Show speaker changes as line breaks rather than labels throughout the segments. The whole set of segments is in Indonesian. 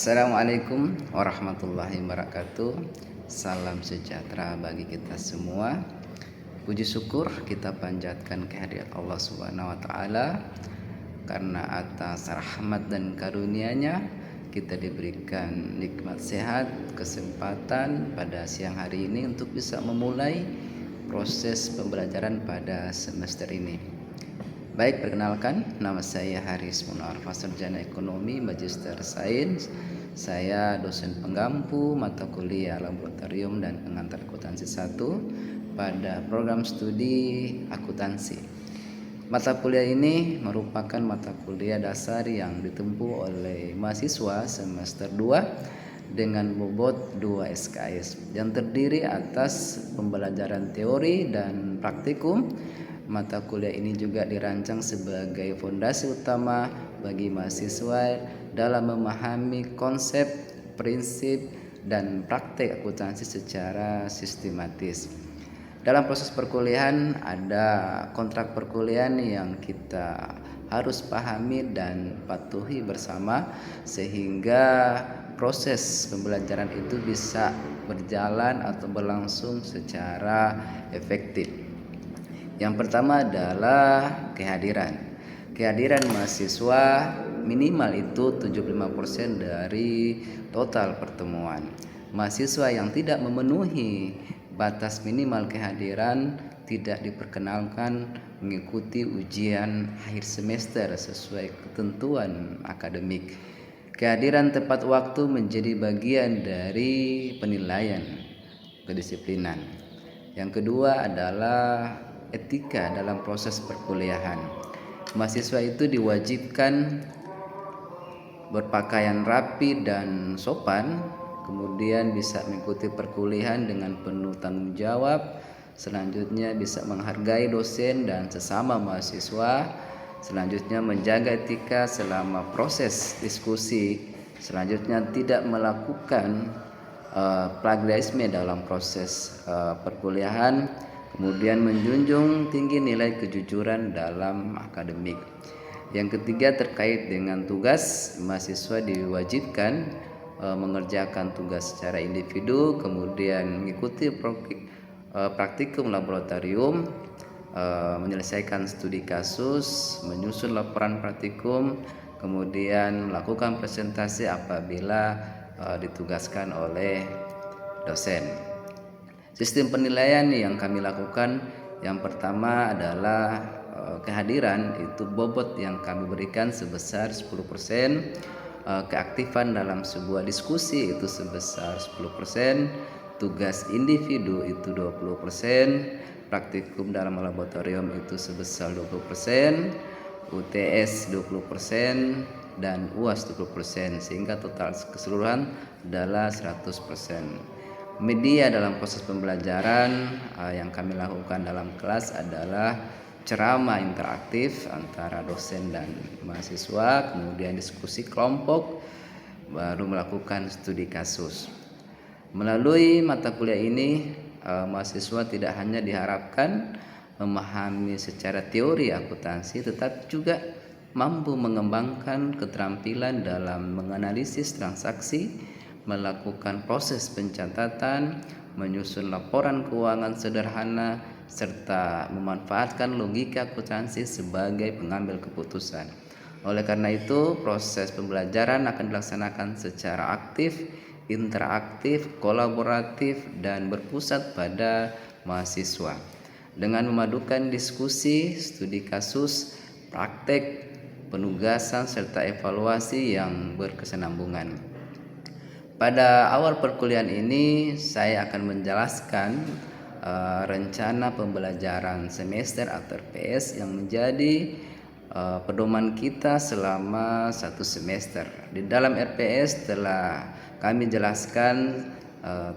Assalamualaikum warahmatullahi wabarakatuh. Salam sejahtera bagi kita semua. Puji syukur kita panjatkan kehadirat Allah Subhanahu wa taala karena atas rahmat dan karunia-Nya kita diberikan nikmat sehat, kesempatan pada siang hari ini untuk bisa memulai proses pembelajaran pada semester ini. Baik, perkenalkan, nama saya Haris Munawar, sarjana ekonomi, magister sains. Saya dosen penggampu mata kuliah laboratorium dan pengantar akuntansi 1 pada program studi akuntansi. Mata kuliah ini merupakan mata kuliah dasar yang ditempuh oleh mahasiswa semester 2 dengan bobot 2 SKS yang terdiri atas pembelajaran teori dan praktikum. Mata kuliah ini juga dirancang sebagai fondasi utama bagi mahasiswa dalam memahami konsep, prinsip, dan praktek akuntansi secara sistematis. Dalam proses perkuliahan ada kontrak perkuliahan yang kita harus pahami dan patuhi bersama sehingga proses pembelajaran itu bisa berjalan atau berlangsung secara efektif. Yang pertama adalah kehadiran. Kehadiran mahasiswa minimal itu 75% dari total pertemuan. Mahasiswa yang tidak memenuhi batas minimal kehadiran tidak diperkenankan mengikuti ujian akhir semester sesuai ketentuan akademik. Kehadiran tepat waktu menjadi bagian dari penilaian kedisiplinan. Yang kedua adalah etika dalam proses perkuliahan. Mahasiswa itu diwajibkan berpakaian rapi dan sopan, kemudian bisa mengikuti perkuliahan dengan penuh tanggung jawab. Selanjutnya bisa menghargai dosen dan sesama mahasiswa. Selanjutnya menjaga etika selama proses diskusi. Selanjutnya tidak melakukan plagiarisme dalam proses perkuliahan. Kemudian menjunjung tinggi nilai kejujuran dalam akademik. Yang ketiga terkait dengan tugas, mahasiswa diwajibkan mengerjakan tugas secara individu, kemudian mengikuti praktikum laboratorium, menyelesaikan studi kasus, menyusun laporan praktikum, kemudian melakukan presentasi apabila ditugaskan oleh dosen. Sistem penilaian yang kami lakukan, yang pertama adalah kehadiran itu bobot yang kami berikan sebesar 10%, keaktifan dalam sebuah diskusi itu sebesar 10%, tugas individu itu 20%, praktikum dalam laboratorium itu sebesar 20%, UTS 20%, dan UAS 20%, sehingga total keseluruhan adalah 100%. Media dalam proses pembelajaran yang kami lakukan dalam kelas adalah ceramah interaktif antara dosen dan mahasiswa, kemudian diskusi kelompok, baru melakukan studi kasus. Melalui mata kuliah ini, mahasiswa tidak hanya diharapkan memahami secara teori akuntansi, tetapi juga mampu mengembangkan keterampilan dalam menganalisis transaksi, melakukan proses pencatatan, menyusun laporan keuangan sederhana, serta memanfaatkan logika akuntansi sebagai pengambil keputusan. Oleh karena itu, proses pembelajaran akan dilaksanakan secara aktif, interaktif, kolaboratif, dan berpusat pada mahasiswa dengan memadukan diskusi, studi kasus, praktek, penugasan, serta evaluasi yang berkesinambungan. Pada awal perkuliahan ini saya akan menjelaskan rencana pembelajaran semester atau RPS yang menjadi pedoman kita selama 1 semester. Di dalam RPS telah kami jelaskan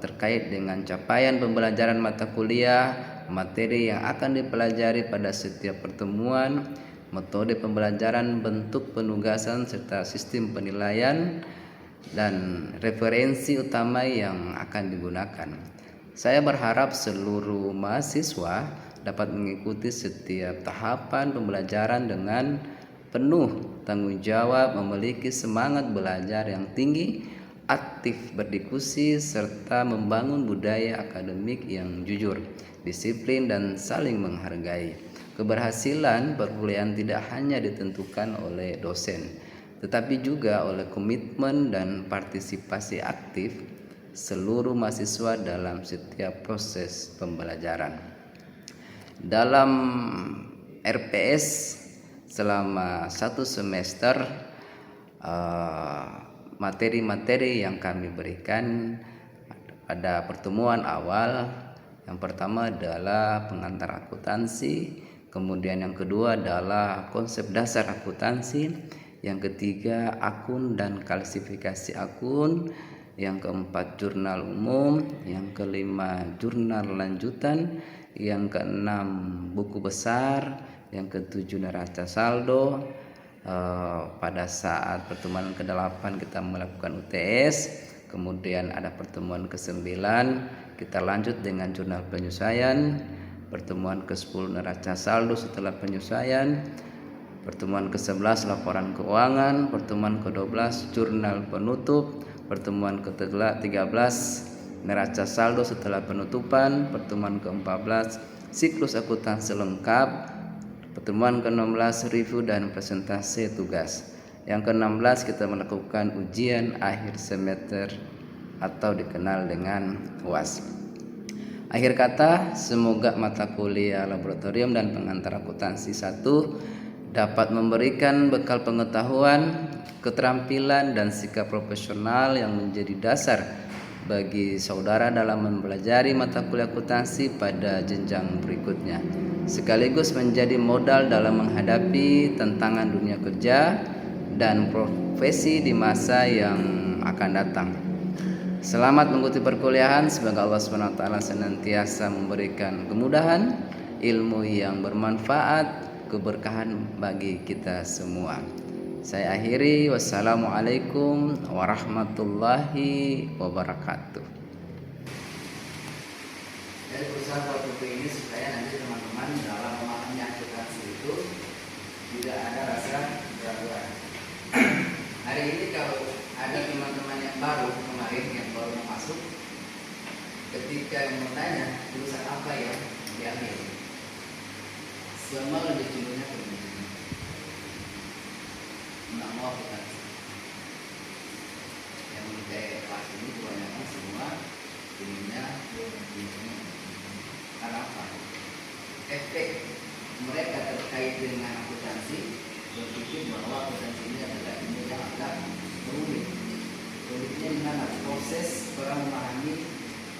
terkait dengan capaian pembelajaran mata kuliah, materi yang akan dipelajari pada setiap pertemuan, metode pembelajaran, bentuk penugasan, serta sistem penilaian dan referensi utama yang akan digunakan. Saya berharap seluruh mahasiswa dapat mengikuti setiap tahapan pembelajaran dengan penuh tanggung jawab, memiliki semangat belajar yang tinggi, aktif berdiskusi, serta membangun budaya akademik yang jujur, disiplin, dan saling menghargai. Keberhasilan perkuliahan tidak hanya ditentukan oleh dosen, tetapi juga oleh komitmen dan partisipasi aktif seluruh mahasiswa dalam setiap proses pembelajaran. Dalam RPS selama 1 semester, materi-materi yang kami berikan pada pertemuan awal, yang pertama adalah pengantar akuntansi, kemudian yang kedua adalah konsep dasar akuntansi, yang ketiga akun dan klasifikasi akun, yang keempat jurnal umum, yang kelima jurnal lanjutan, yang keenam buku besar, yang ketujuh neraca saldo. Pada saat pertemuan ke-8 kita melakukan UTS, kemudian ada pertemuan ke-9 kita lanjut dengan jurnal penyesuaian, pertemuan ke-10 neraca saldo setelah penyesuaian, pertemuan ke-11 laporan keuangan, pertemuan ke-12 jurnal penutup, pertemuan ke-13 neraca saldo setelah penutupan, pertemuan ke-14 siklus akuntansi lengkap, pertemuan ke-16 review dan presentasi tugas. Yang ke-16 kita melakukan ujian akhir semester atau dikenal dengan UAS. Akhir kata, semoga mata kuliah laboratorium dan pengantar akuntansi 1 dapat memberikan bekal pengetahuan, keterampilan, dan sikap profesional yang menjadi dasar bagi saudara dalam mempelajari mata kuliah akuntansi pada jenjang berikutnya, sekaligus menjadi modal dalam menghadapi tantangan dunia kerja dan profesi di masa yang akan datang. Selamat mengikuti perkuliahan, semoga Allah SWT senantiasa memberikan kemudahan, ilmu yang bermanfaat, keberkahan bagi kita semua. Saya akhiri, wassalamualaikum warahmatullahi wabarakatuh. Saya berusaha buat buku ini supaya nanti teman-teman dalam memahami akuntansi itu tidak ada rasa keraguan. Hari ini kalau ada teman-teman yang baru kemarin yang baru masuk, ketika yang bertanya jurusan apa ya diambil, semua lebih cenderungnya ke nggak mau akuntansi. Yang kayak kelas ini kebanyakan semua ininya karena apa? Efek mereka terkait dengan akuntansi berpikir bahwa akuntansi ini adalah ilmu yang agak rumit. Rumitnya di mana? Proses orang memahami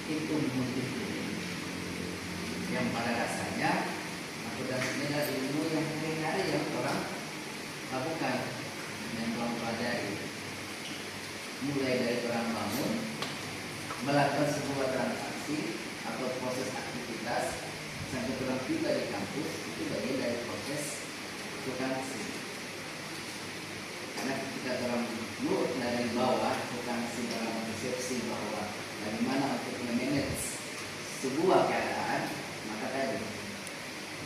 hitung motif, yang pada dasarnya akuntansi ini adalah ilmu yang hari-hari yang orang lakukan, yang orang pelajari, mulai dari orang bangun, melakukan sebuah transaksi atau proses aktivitas sampai orang kita di kampus, itu bagian dari proses akuntansi. Karena ketika orang dulu dari bawah akuntansi dalam persepsi bahwa bagaimana untuk memanage sebuah keadaan, maka tadi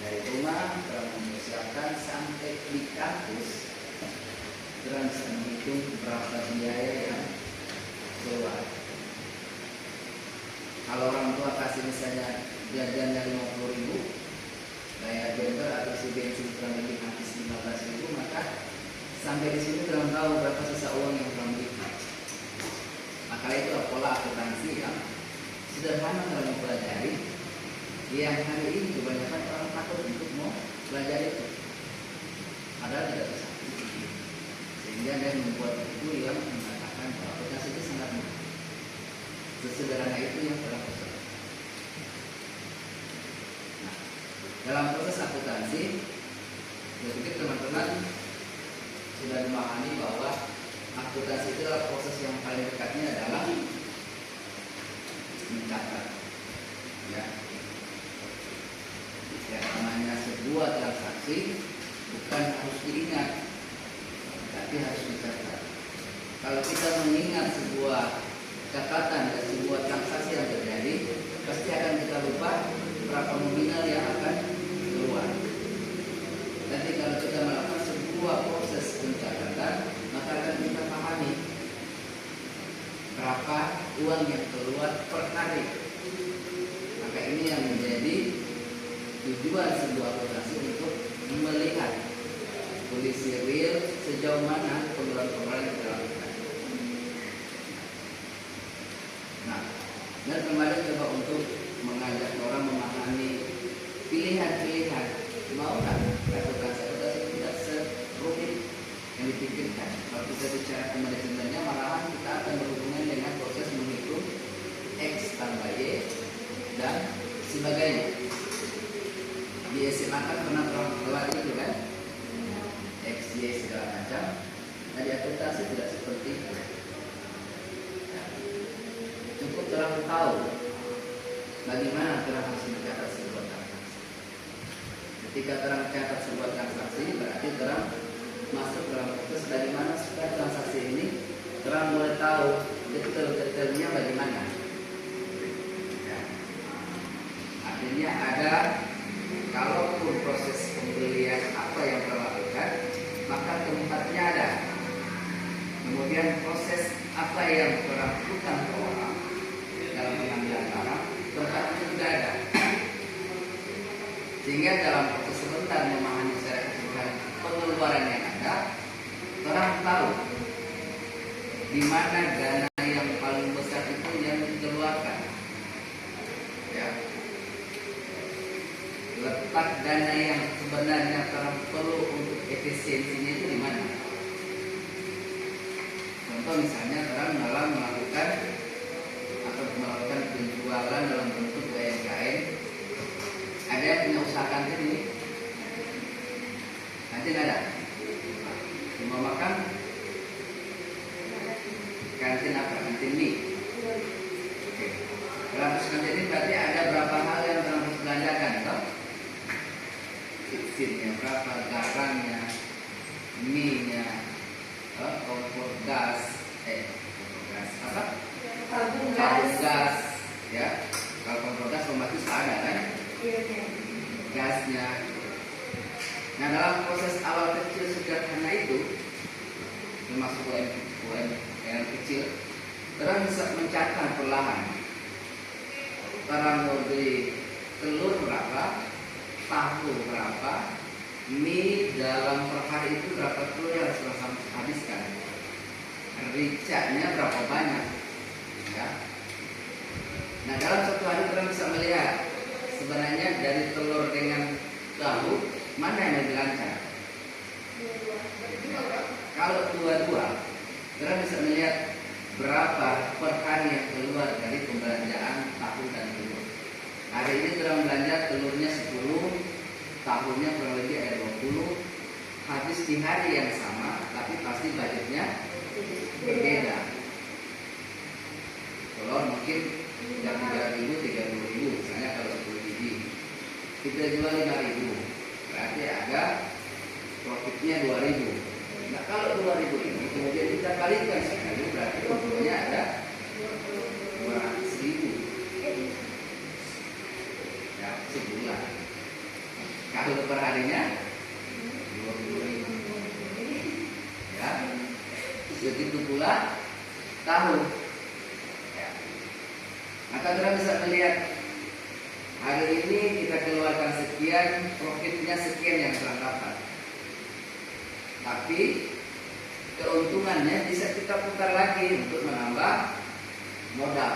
dari rumah orang mempersiapkan sampai di kampus, orang bisa menghitung berapa biaya yang keluar. Kalau orang tua kasih misalnya jajannya 50.000, bayar bentor atau si bensin kurang lebih habis 15.000, maka sampai di sini kurang tahu berapa sisa uang yang kurang lebih. Maka itu pola akuntansi yang sederhana dalam mempelajari, yang hari ini kebanyakan orang takut untuk mau belajar itu, padahal tidak bisa. Sehingga dia membuat buku yang mengatakan bahwa akuntansi itu sangat mudah. Sesederhana itu yang telah pesan. Nah, dalam proses akuntansi, saya pikir teman-teman sudah memahami bahwa akuntansi itu adalah proses yang paling dekatnya adalah mencatat. Ya, yang namanya sebuah transaksi bukan harus diingat, tapi harus dicatat. Kalau kita mengingat sebuah catatan dan sebuah transaksi yang terjadi, pasti akan kita lupa berapa nominal yang akan keluar. Nanti kalau kita melakukan sebuah proses pencatatan, maka akan kita pahami uang yang keluar per hari. Maka ini yang menjadi tujuan sebuah akuntansi untuk melihat kondisi real sejauh mana pengeluaran-pengeluaran yang kita lakukan. Nah, dan kemarin coba untuk mengajak orang memahami pilihan-pilihan, mau nggak akuntansi tidak serumit yang dipikirkan. Kalau kita bicara manajemennya, malahan kita akan berhubungan dengan proses menghitung X tambah Y dan sebagainya. Di SMA kan pernah keluar itu kan, X, Y segala macam. Nah, di akuntansi tidak seperti itu. Cukup terang tahu bagaimana terang harus mencatat sebuah transaksi. Ketika terang mencatat sebuah transaksi, berarti terang masuk dalam proses bagaimana supaya transaksi ini terang boleh tahu detail-detailnya bagaimana. Ya. Artinya ada, kalaupun proses pembelian apa yang terlakukan, maka tempatnya ada. Kemudian proses apa yang terlakukan ke orang dalam pengambilan barang, tempatnya juga ada. Sehingga dalam proses sebentar memahami secara keseluruhan pengeluaran yang ada, orang tahu di mana dana yang paling besar itu yang dikeluarkan. Ya. Letak dana yang sebenarnya perlu untuk efisiensinya itu di mana? Contoh misalnya orang dalam melakukan atau melakukan penjualan dalam bentuk UMKM, ada yang punya usaha kantin ini, kantin ada, rumah makan, kantin apa? Kantin mie. Oke. Dalam kantin ini berarti ada berapa hal yang harus belanjakan, toh? Fixinnya berapa, garangnya, mie-nya, kompor gas, apa? Tabung gas, ya. Kalau kompor gas otomatis ada kan? Gasnya. Nah, dalam proses awal kecil sederhana itu, termasuk UMKM kecil, orang bisa mencatat perlahan. Orang mau beli telur berapa, tahu berapa, mie dalam per hari itu berapa telur yang harus orang habiskan, ricanya berapa banyak, ya. Nah, dalam satu hari orang bisa melihat sebenarnya dari telur dengan tahu mana yang lebih lancar. Kalau dua-dua, orang bisa melihat berapa per hari yang keluar dari pembelanjaan tahu dan telur. Hari ini orang belanja telurnya 10, tahunya kurang lebih ada 20, habis di hari yang sama, tapi pasti budgetnya berbeda. Telur mungkin jam 3.000, 30.000, misalnya kalau 10 biji, kita jual 5.000, berarti ada profitnya 2.000. Nah, kalau 2.000 ini kemudian kita kalikan sekali, berarti profitnya ada 200.000. Ya, sebulan. Kalau per harinya 20.000. Ya, begitu pula tahu. Ya. Maka kita bisa melihat hari ini kita keluarkan sekian, profitnya sekian yang telah dapat. Tapi keuntungannya bisa kita putar lagi untuk menambah modal.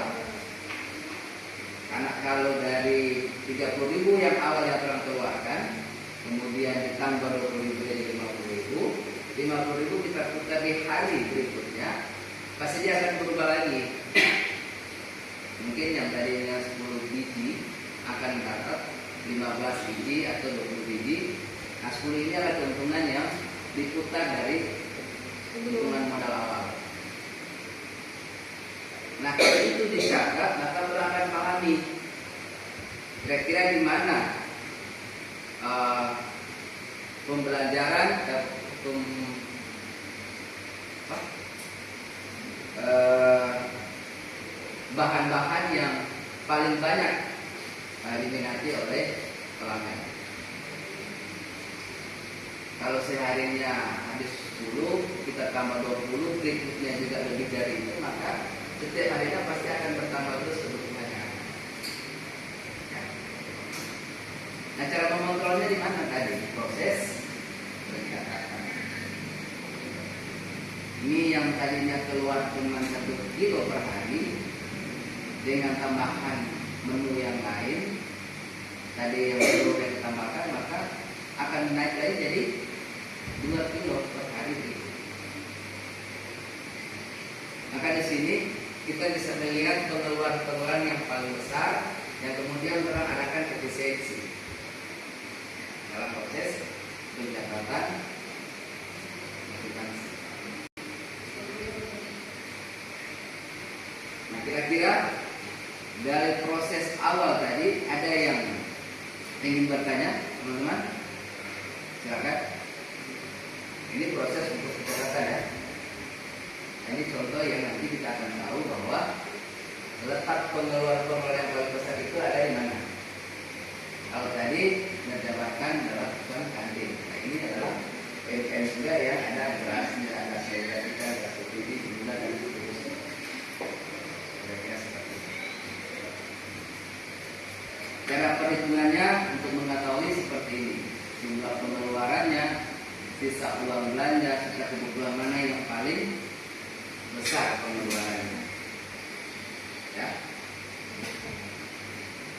Karena kalau dari 30.000 yang awal yang orang keluarkan, kemudian ditambah 20.000 jadi 50.000, 50.000 kita putar di hari berikutnya, pasti dia akan berubah lagi. Mungkin yang tadinya 10 biji akan dapat 15 biji atau 20 biji. Nah, 10 ini adalah keuntungan yang diputar dari keuntungan modal awal. Nah, kalau itu dicatat, maka orang akan pahami kira-kira di mana pembelajaran bahan-bahan yang paling banyak diminati oleh pelanggan. Kalau seharinya habis 10, kita tambah 20, berikutnya juga lebih dari itu, maka setiap harinya pasti akan bertambah terus kebutuhannya. Nah, cara mengontrolnya di mana tadi? Proses pencatatan. Ini yang tadinya keluar cuma 1 kilo per hari, dengan tambahan menu yang lain, tadi yang perlu kita tambahkan, maka akan naik lagi jadi 2 kilo per hari. Maka di sini kita bisa melihat pengeluaran yang paling besar yang kemudian terarahkan efisiensi dalam proses pencatatan. Nah, kira-kira dari proses awal tadi ada yang ingin bertanya, teman-teman? Silakan. Ini proses untuk pencatatan ya. Ini contoh yang nanti kita akan tahu bahwa letak pengeluaran yang paling besar itu ada di mana. Kalau tadi menjabarkan adalah tukang kantin. Nah, ini adalah PPN juga ya, ada berasnya, ada seretika, ada subsidi, jumlah dan seterusnya. Kira-kira seperti itu. Cara perhitungannya untuk mengetahui seperti ini: jumlah pengeluarannya, sisa uang belanja, sisa kebutuhan mana yang paling besar pengeluarannya, ya.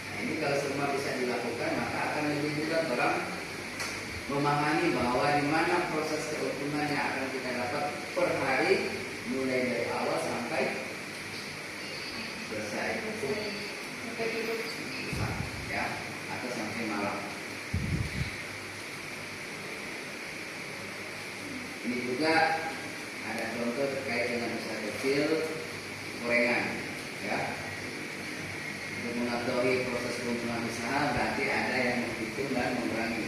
Nah, ini kalau semua bisa dilakukan, maka akan lebih mudah orang memahami bahwa di mana proses keuntungan yang akan kita dapat per hari, mulai dari awal sampai selesai, ya, atau sampai malam. Ini juga ada contoh terkait dengan usaha kecil, gorengan, ya. Untuk mengetahui proses keuntungan usaha berarti ada yang menghitung dan mengurangi.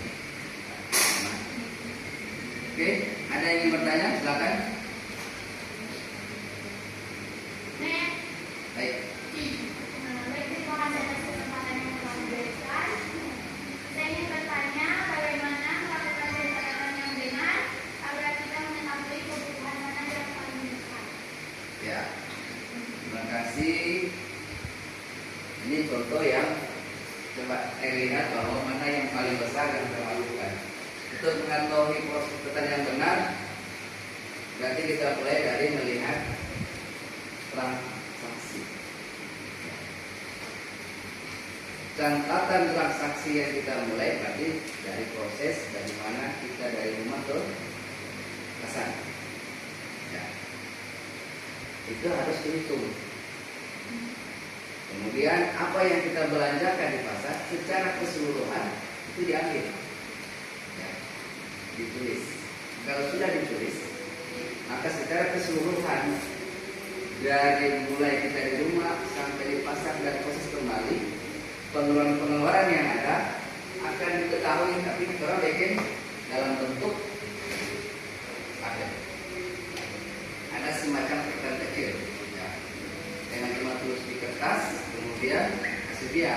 Oke, ada yang ingin bertanya? Silakan. Baik.
Terima kasih atas kesempatan yang telah diberikan. Saya ingin bertanya bagaimana melakukan pencatatan yang benar agar kita mengetahui kebutuhan mana yang paling besar.
Ya, terima kasih. Ini contoh yang coba lihat bahwa mana yang paling besar yang kita lakukan. Untuk mengetahui proses pencatatan yang benar, berarti kita mulai dari melihat transaksi. Catatan transaksi yang kita mulai berarti dari proses dari mana kita dari rumah ke pasar. Ya. Itu harus dihitung. Kemudian apa yang kita belanjakan di pasar secara keseluruhan itu diambil, ya, ditulis. Kalau sudah ditulis, maka secara keseluruhan dari mulai kita di rumah sampai di pasar dan proses kembali, pengeluaran yang ada akan diketahui, tapi kita bikin dalam bentuk ada semacam kertas kecil, ya. Jangan cuma tulis di kertas kemudian kasih dia,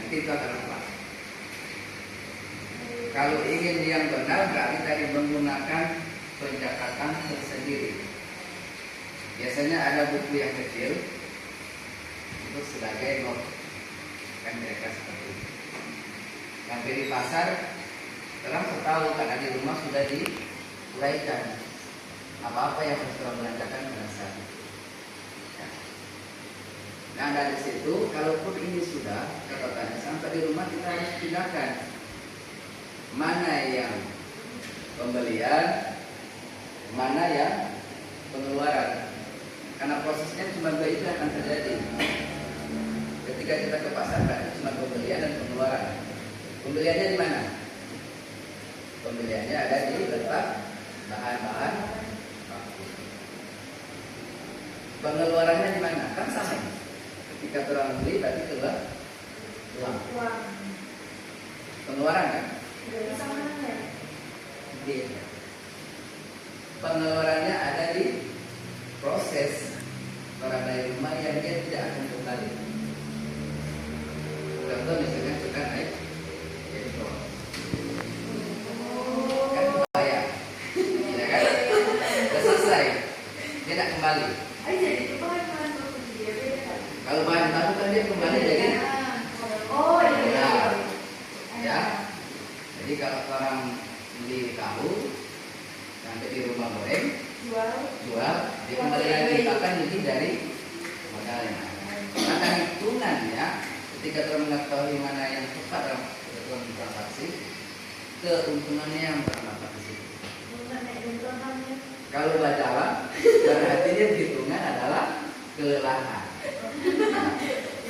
nanti itu akan apa? Kalau ingin yang benar berarti tadi menggunakan pencatatan tersendiri. Biasanya ada buku yang kecil itu sebagai not, kan mereka seperti itu. Sampai di pasar, orang tahu karena di rumah sudah diuraikan apa-apa yang harus kita belanjakan pada saat itu. Ya. Nah, dari situ, kalaupun ini sudah catatannya sampai di rumah, kita harus pindahkan mana yang pembelian, mana yang pengeluaran. Karena prosesnya cuma dua itu akan terjadi. Ketika kita ke pasar, berarti cuma pembelian dan pengeluaran. Pembeliannya di mana? Pembeliannya ada di letak bahan-bahan. Pengeluarannya di mana? Kan sama. Ketika orang beli berarti keluar uang. Pengeluaran kan? Iya. Pengeluarannya ada di proses orang dari rumah yang dia tidak akan kembali. Contoh misalnya kita naik petrol, kan bayar, ya kan? Sudah selesai, dia tidak kembali. saudara mengetahui mana yang tepat dalam ketentuan transaksi, keuntungannya yang terdapat di situ. Kalau berjalan, berarti dia hitungan adalah kelelahan.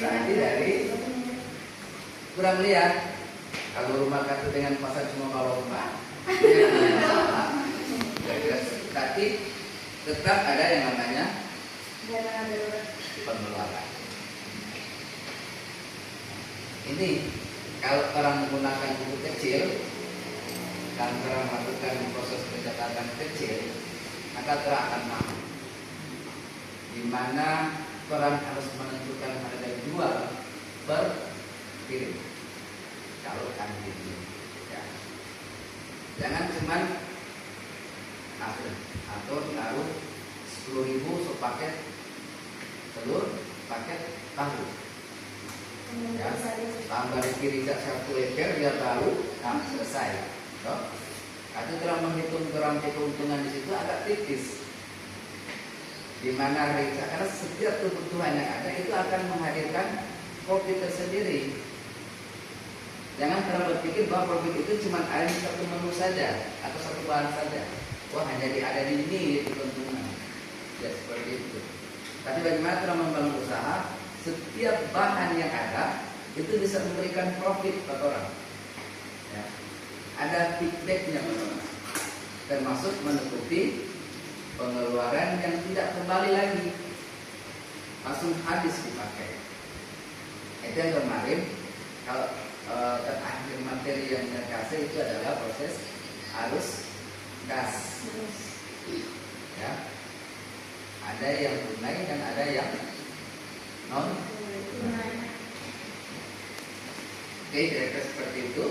Berarti dari kurang lihat. Kalau rumah kartu dengan pasar cuma kalau rumah, tapi tetap ada yang namanya pengeluaran. Ini kalau orang menggunakan buku kecil dan orang melakukan proses pencatatan kecil, maka orang akan paham di mana orang harus menentukan harga jual per kirim. Kalau kami ini, ya. Jangan cuman atau taruh 10.000 sepaket telur, paket tahu. Ya, tambah kiri satu ekor dia tahu, nah selesai. Atau telah menghitung keuntungan di situ agak tipis. Di mana karena setiap kebutuhan yang ada itu akan menghadirkan profit tersendiri. Jangan terlalu berpikir bahwa profit itu cuma ada di satu menu saja atau satu bahan saja. Wah, hanya ada di ini keuntungan. Ya seperti itu. Tapi bagaimana cara membangun usaha? Setiap bahan yang ada itu bisa memberikan profit ke orang. Ya. Ada feedbacknya teman-teman. Termasuk menutupi pengeluaran yang tidak kembali lagi, langsung habis dipakai. Itu yang kemarin kalau terakhir materi yang saya kasih itu adalah proses arus gas. Ya, ada yang tunai dan ada yang non tunai. Oke, kira-kira seperti itu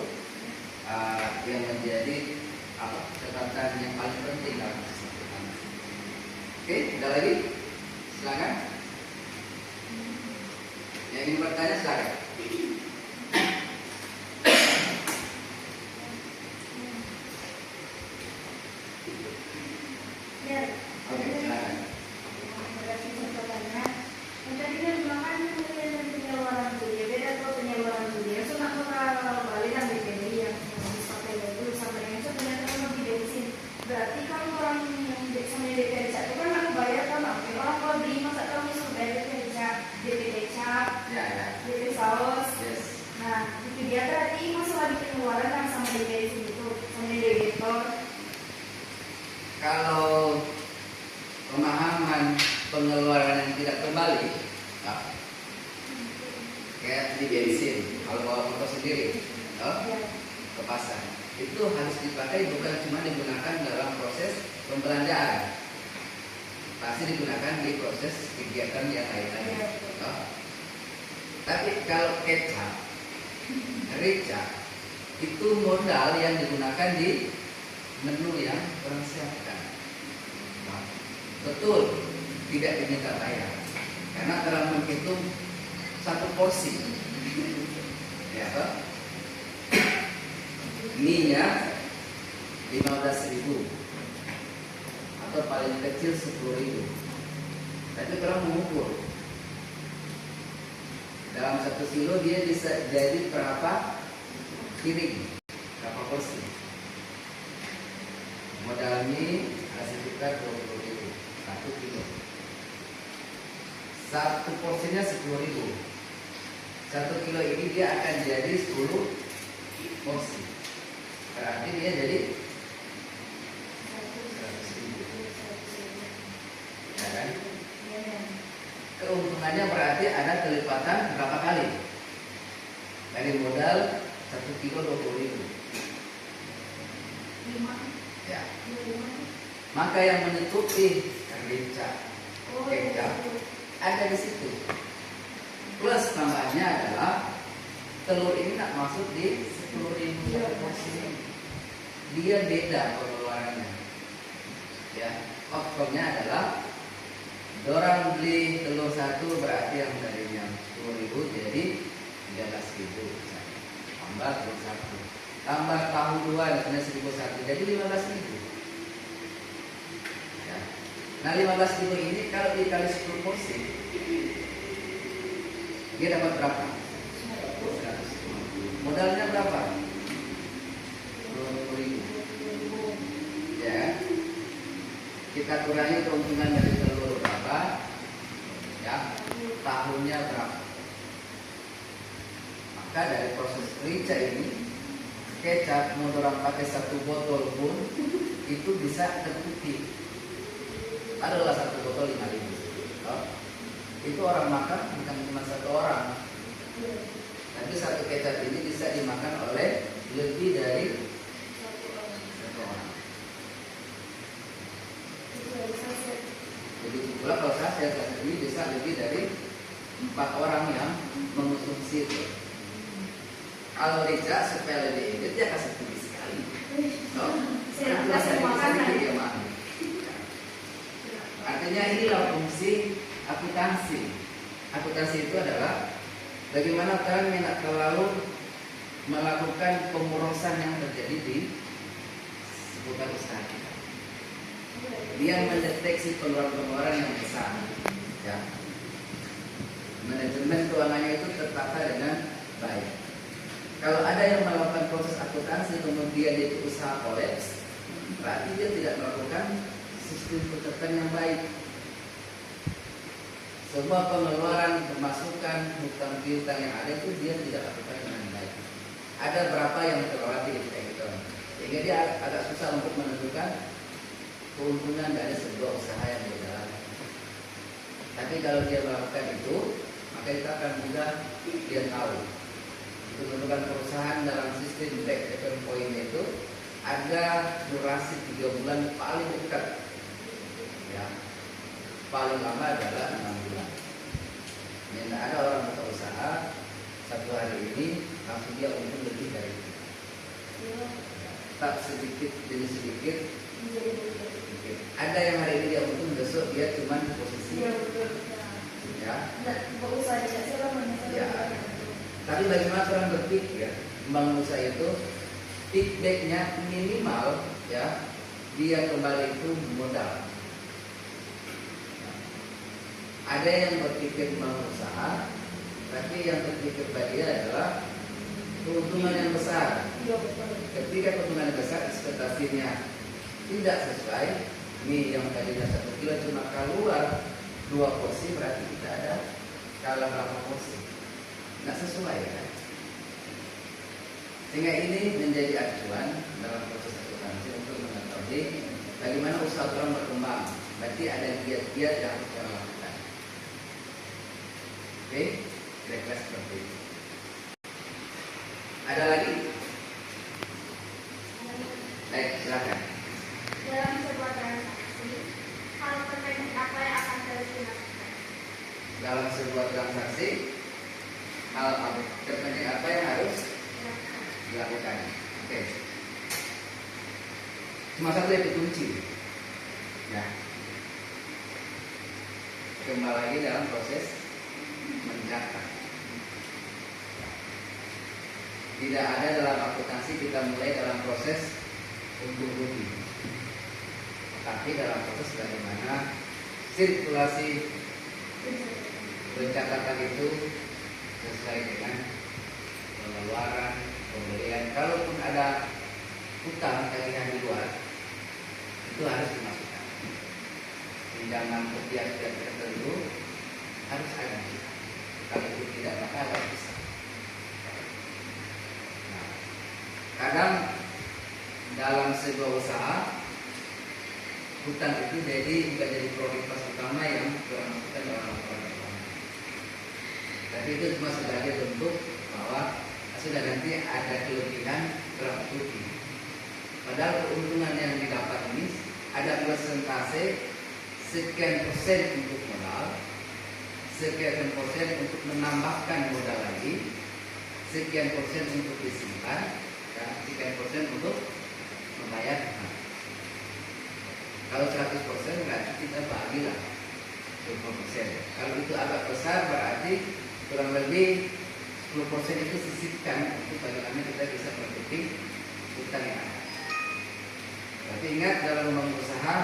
yang menjadi catatan yang paling penting dalam kesimpulan. Oke, ada lagi? Silakan. Yang ingin bertanya silakan. Oke, silakan.
Berarti kan orang yang sama DP Becak itu kan aku bayar kan, orang kalau beli masa kamu suruh bayar DP Becak, DP saus. Nah itu dia berarti masalah di pengeluaran kan sama DP itu, sama debitor.
Kalau pemahaman pengeluaran yang tidak kembali, kayak di bensin, kalau bawa motor sendiri, ke pasar, itu harus dipakai bukan cuma digunakan dalam proses pembelanjaan, pasti digunakan di proses kegiatan yang lain-lain. Tapi kalau kecap, rica, itu modal yang digunakan di menu yang orang siapkan. Betul, tidak diminta bayar, karena telah menghitung satu porsi. Ya, minyak 15.000 atau paling kecil 10.000. Tapi kalau mengukur dalam 1 kilo dia bisa jadi berapa piring, berapa porsi. Modal mie kasih sekitar 20.000 1 kilo. Satu porsinya 10.000. 1 kilo ini dia akan jadi 10 porsi. Berarti dia jadi 100.000. Ya kan? Keuntungannya berarti ada kelipatan berapa kali? Dari modal 1 kilo 20.000. Ya. Maka yang menutupi rica, kecap ada di situ. Plus tambahannya adalah telur ini tak masuk di 10.000 satu porsi ini. Dia beda pengeluarannya. Ya, faktornya adalah orang beli telur satu berarti yang tadinya 10.000 jadi 13.000. Tambah telur satu. Tambah tahu 2 yang 1.001 jadi 15.000. Ya. Nah 15.000 ini kalau dikali 10 porsi dia dapat berapa? 10 kita kurangi keuntungan dari telur berapa, ya, tahunnya berapa. Maka dari proses rica ini, kecap mau orang pakai 1 botol pun itu bisa terbukti. Adalah 1 botol 5.000. Oh, itu orang makan bukan cuma 1 orang, tapi 1 kecap ini bisa dimakan oleh lebih dari 1 orang. Begitu pula kalau saset ini bisa lebih dari 4 orang yang mengonsumsi itu. Kalau rica supaya lebih edit dia kasih tinggi sekali. Artinya inilah fungsi akuntansi. Akuntansi itu adalah bagaimana kalian tidak terlalu melakukan pemborosan yang terjadi di seputar usaha kita. Dia mendeteksi pengeluaran-pengeluaran yang besar. Ya. Manajemen keuangannya itu tertata dengan baik. Kalau ada yang melakukan proses akuntansi kemudian itu usaha kolaps, berarti dia tidak melakukan sistem pencatatan yang baik. Semua pengeluaran, pemasukan, hutang piutang yang ada itu dia tidak lakukan dengan baik. Ada berapa yang terlewati kayak gitu, sehingga dia agak susah untuk menentukan keuntungan dari sebuah usaha yang berjalan. Tapi kalau dia melakukan itu, maka kita akan mudah dia tahu. Menentukan perusahaan dalam sistem break even point itu ada durasi 3 bulan paling dekat, ya, paling lama adalah 6 bulan. Tidak ada orang buka usaha 1 hari ini langsung dia untung lebih dari itu. Tak sedikit demi sedikit. Ada yang hari ini dia untung, besok dia cuma di posisi, ya. Ya. Tapi bagaimana orang berpikir membangun usaha itu feedbacknya minimal, ya, dia kembali itu modal. Ada yang berpikir membangun usaha, tapi yang terpikir bagi dia adalah keuntungan yang besar. Ketika keuntungan yang besar ekspektasinya tidak sesuai, mie yang tadinya 1 kilo cuma keluar 2 porsi, berarti kita ada kalah berapa porsi. Nggak sesuai, kan? Sehingga ini menjadi acuan dalam proses akuntansi untuk mengetahui bagaimana usaha orang berkembang. Berarti ada giat-giat yang harus kita lakukan. Oke, kira-kira seperti itu. Ada lagi? Baik, silakan.
Dalam sebuah transaksi, hal terpenting apa yang akan terus dilakukan?
Dalam sebuah transaksi, hal terpenting apa yang harus dilakukan? Oke. Cuma satu yang kunci. Ya. Kembali lagi dalam proses mencatat. Tidak ada dalam akuntansi kita mulai dalam proses untung rugi, tapi dalam proses bagaimana sirkulasi pencatatan itu sesuai dengan pengeluaran, pembelian. Kalaupun ada utang tagihan di luar, itu harus dimasukkan. Pinjaman ke pihak-pihak tertentu harus ada. Kalau itu tidak, maka harus bisa. Nah, kadang dalam sebuah usaha, hutang itu bukan jadi prioritas utama yang kita masukkan dalam laporan keuangan. Tapi itu cuma sebagai bentuk bahwa sudah nanti ada kelebihan terbukti. Padahal keuntungan yang didapat ini ada persentase sekian persen untuk modal, sekian persen untuk menambahkan modal lagi, sekian persen untuk disimpan, dan sekian persen untuk membayar hutang. Kalau 100% berarti kita bagilah 20%. Kalau itu agak besar berarti kurang lebih 10% itu sisihkan untuk bagaimana kita bisa menutupi hutang yang ada. Tapi ingat dalam membangun usaha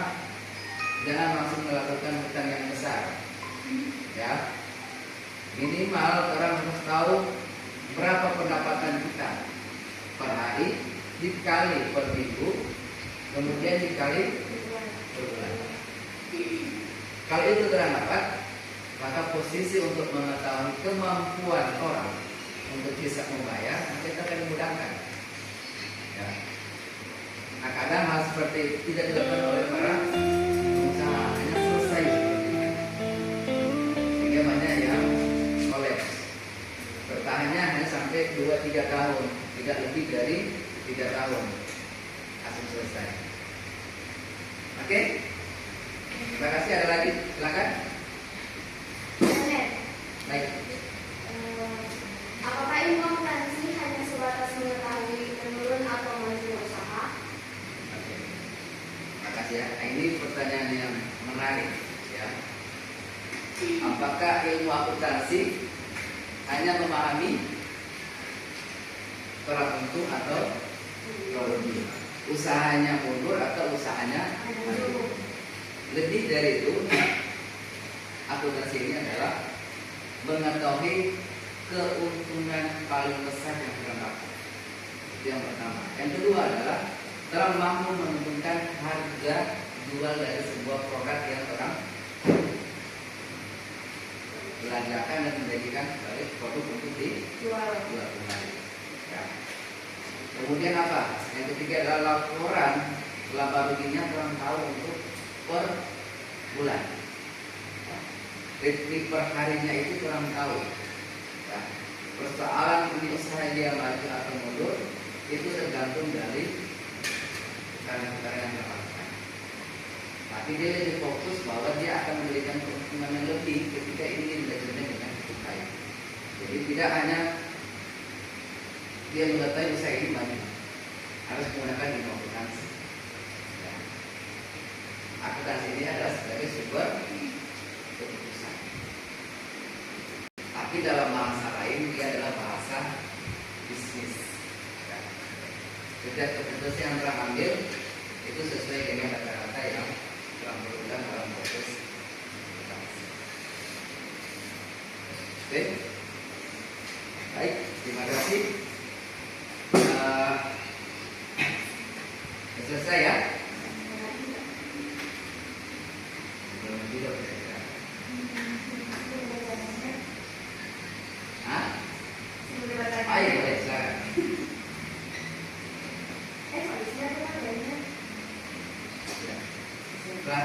jangan langsung melakukan hutang yang besar. Ya, minimal orang harus tahu berapa pendapatan kita per hari dikali per minggu, kemudian dikali per bulan. Kalau itu telah dapat, maka posisi untuk mengetahui kemampuan orang untuk bisa membayar, maka kita akan dimudahkan. Ya. Nah, kadang hal seperti itu tidak dilakukan oleh para pengusaha, hanya selesai seperti itu. Sehingga banyak yang kolaps. Bertahannya hanya sampai 2-3 tahun, tidak lebih dari 3 tahun langsung selesai. Oke? Terima kasih. Ada lagi? Silakan. Baik.
Apakah ilmu akuntansi hanya sebatas mengetahui menurun atau majunya usaha?
Oke. Terima kasih ya. Nah, ini pertanyaan yang menarik ya. Apakah ilmu akuntansi hanya memahami tertentu atau teologi? Usahanya mundur atau usahanya maju? Lebih dari itu, akuntansi ini adalah mengetahui keuntungan paling besar yang kita dapat. Itu yang pertama. Yang kedua adalah telah mampu menentukan harga jual dari sebuah produk yang orang belanjakan dan menjadikan sebagai produk untuk dijual kembali. Ya. Kemudian apa? Yang ketiga adalah laporan laba ruginya orang tahu untuk per bulan. Ritme per harinya itu kurang tahu. Ya. Persoalan ini usaha dia maju atau mundur itu tergantung dari perkara-perkara yang dilakukan. Tapi dia lebih fokus bahwa dia akan memberikan keuntungan yang lebih ketika ini belajarnya dengan cukup baik. Jadi tidak hanya dia mengetahui usaha ini maju, harus menggunakan ilmu akuntansi. Ya. Akuntansi ini adalah sebagai sumber keputusan. Tapi dalam bahasa lain dia adalah bahasa bisnis. Ya. Setiap keputusan yang telah ambil itu sesuai dengan kata-kata yang telah berulang dalam proses akuntansi. Oke, baik, terima kasih. Selesai ya? Belum juga kira-kira. Hah? Ayo, boleh silakan. Setelah